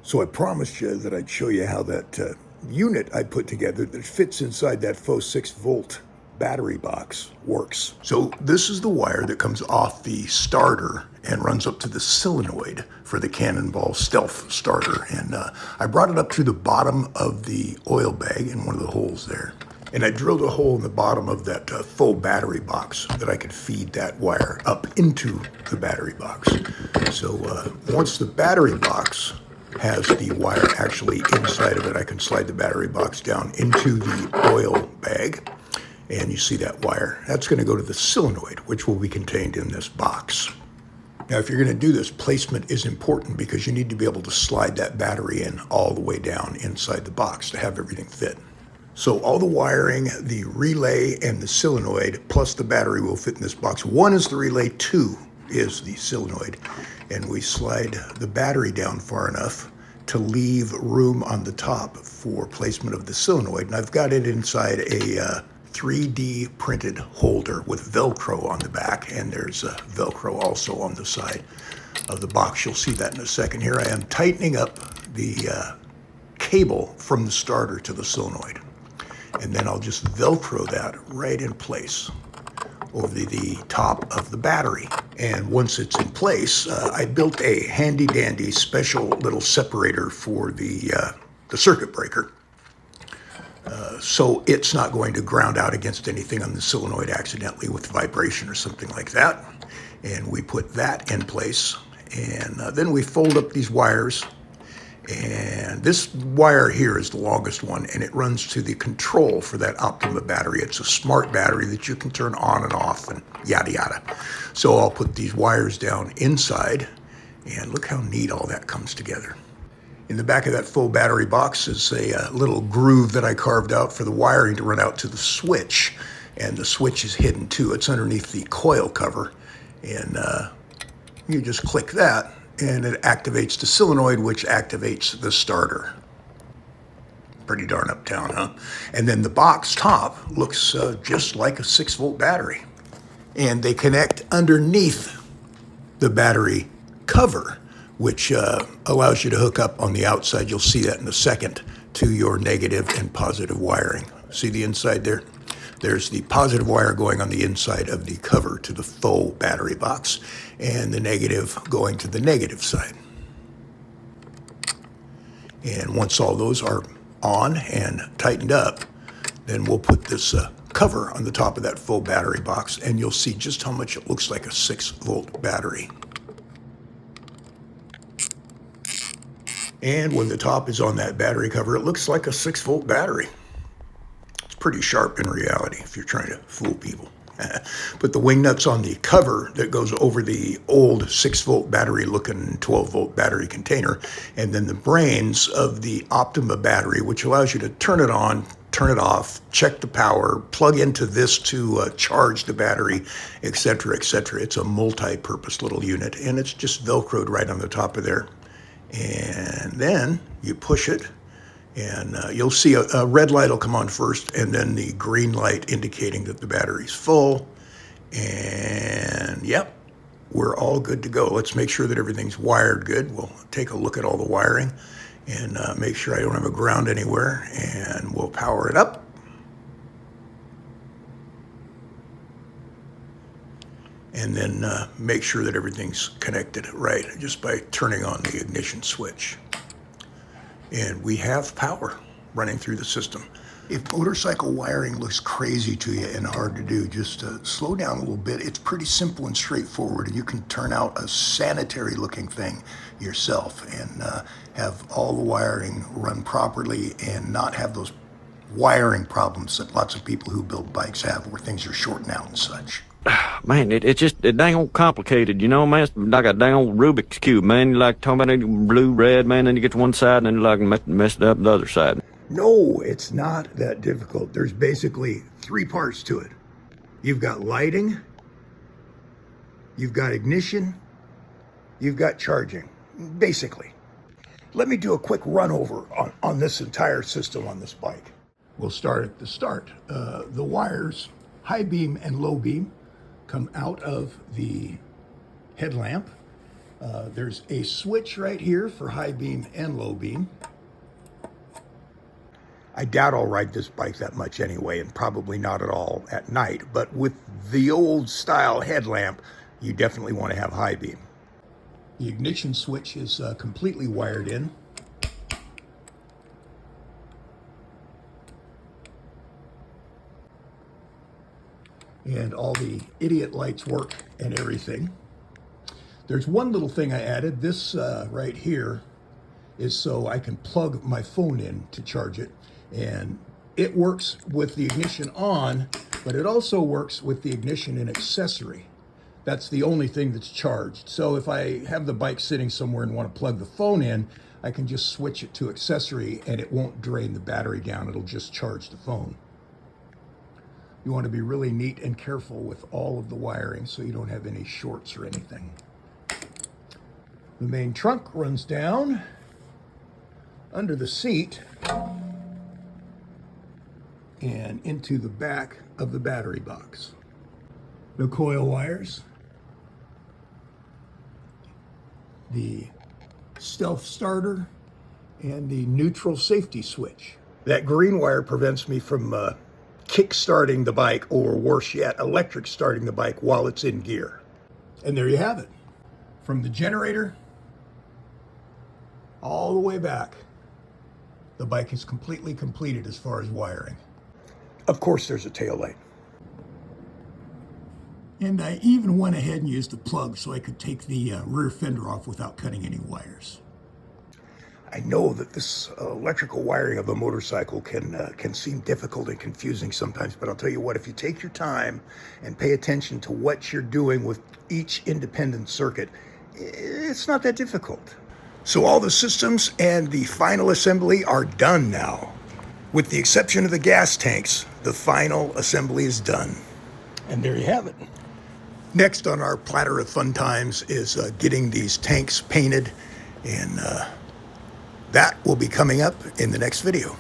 So I promised you that I'd show you how that unit I put together that fits inside that faux 6-volt battery box works. So this is the wire that comes off the starter and runs up to the solenoid for the Cannonball Stealth starter. And I brought it up to the bottom of the oil bag in one of the holes there. And I drilled a hole in the bottom of that full battery box that I could feed that wire up into the battery box. So once the battery box has the wire actually inside of it, I can slide the battery box down into the oil bag. And you see that wire. That's going to go to the solenoid, which will be contained in this box. Now, if you're going to do this, placement is important because you need to be able to slide that battery in all the way down inside the box to have everything fit. So all the wiring, the relay, and the solenoid, plus the battery will fit in this box. 1 is the relay, 2 is the solenoid. And we slide the battery down far enough to leave room on the top for placement of the solenoid. And I've got it inside a 3D printed holder with Velcro on the back, and there's Velcro also on the side of the box. You'll see that in a second. Here I am tightening up the cable from the starter to the solenoid. And then I'll just Velcro that right in place over the top of the battery. And once it's in place, I built a handy-dandy special little separator for the circuit breaker. So it's not going to ground out against anything on the solenoid accidentally with vibration or something like that. And we put that in place. And then we fold up these wires. And this wire here is the longest one, and it runs to the control for that Optima battery. It's a smart battery that you can turn on and off and yada yada. So I'll put these wires down inside, and look how neat all that comes together. In the back of that full battery box is a little groove that I carved out for the wiring to run out to the switch, and the switch is hidden too. It's underneath the coil cover, and you just click that, and it activates the solenoid, which activates the starter. Pretty darn uptown, huh? And then the box top looks just like a 6-volt battery. And they connect underneath the battery cover, which allows you to hook up on the outside. You'll see that in a second, to your negative and positive wiring. See the inside there? There's the positive wire going on the inside of the cover to the faux battery box, and the negative going to the negative side. And once all those are on and tightened up, then we'll put this cover on the top of that faux battery box, and you'll see just how much it looks like a 6-volt battery. And when the top is on that battery cover, it looks like a 6-volt battery. Pretty sharp in reality if you're trying to fool people. Put the wing nuts on the cover that goes over the old 6-volt battery looking 12-volt battery container, and then the brains of the Optima battery, which allows you to turn it on, turn it off, check the power, plug into this to charge the battery, etc., etc. It's a multi-purpose little unit, and it's just Velcroed right on the top of there. And then you push it, and you'll see a red light will come on first, and then the green light indicating that the battery's full. And yep, we're all good to go. Let's make sure that everything's wired good. We'll take a look at all the wiring and make sure I don't have a ground anywhere, and we'll power it up. And then make sure that everything's connected right just by turning on the ignition switch. And we have power running through the system. If motorcycle wiring looks crazy to you and hard to do, just slow down a little bit. It's pretty simple and straightforward, and you can turn out a sanitary looking thing yourself and have all the wiring run properly and not have those wiring problems that lots of people who build bikes have, where things are shorting out and such. Man, it's just dang old complicated, you know, man. It's like a dang old Rubik's Cube, man. You like talking about blue, red, man, then you get to one side and then you like messed up the other side. No, it's not that difficult. There's basically 3 parts to it. You've got lighting, you've got ignition, you've got charging, basically. Let me do a quick run over on this entire system on this bike. We'll start at the start. The wires, high beam and low beam, come out of the headlamp There's a switch right here for high beam and low beam. I doubt I'll ride this bike that much anyway, and probably not at all at night. But with the old style headlamp, you definitely want to have high beam. The ignition switch is completely wired in. And all the idiot lights work and everything. There's one little thing I added. This right here is so I can plug my phone in to charge it. And it works with the ignition on, but it also works with the ignition and accessory. That's the only thing that's charged. So if I have the bike sitting somewhere and want to plug the phone in, I can just switch it to accessory and it won't drain the battery down. It'll just charge the phone. You want to be really neat and careful with all of the wiring so you don't have any shorts or anything. The main trunk runs down under the seat and into the back of the battery box. The coil wires, the stealth starter, and the neutral safety switch. That green wire prevents me from kick-starting the bike, or worse yet, electric starting the bike while it's in gear. And there you have it. From the generator all the way back, the bike is completely completed as far as wiring. Of course, there's a tail light. And I even went ahead and used a plug so I could take the rear fender off without cutting any wires. I know that this electrical wiring of a motorcycle can seem difficult and confusing sometimes, but I'll tell you what, if you take your time and pay attention to what you're doing with each independent circuit, it's not that difficult. So all the systems and the final assembly are done now. With the exception of the gas tanks, the final assembly is done. And there you have it. Next on our platter of fun times is getting these tanks painted, and that will be coming up in the next video.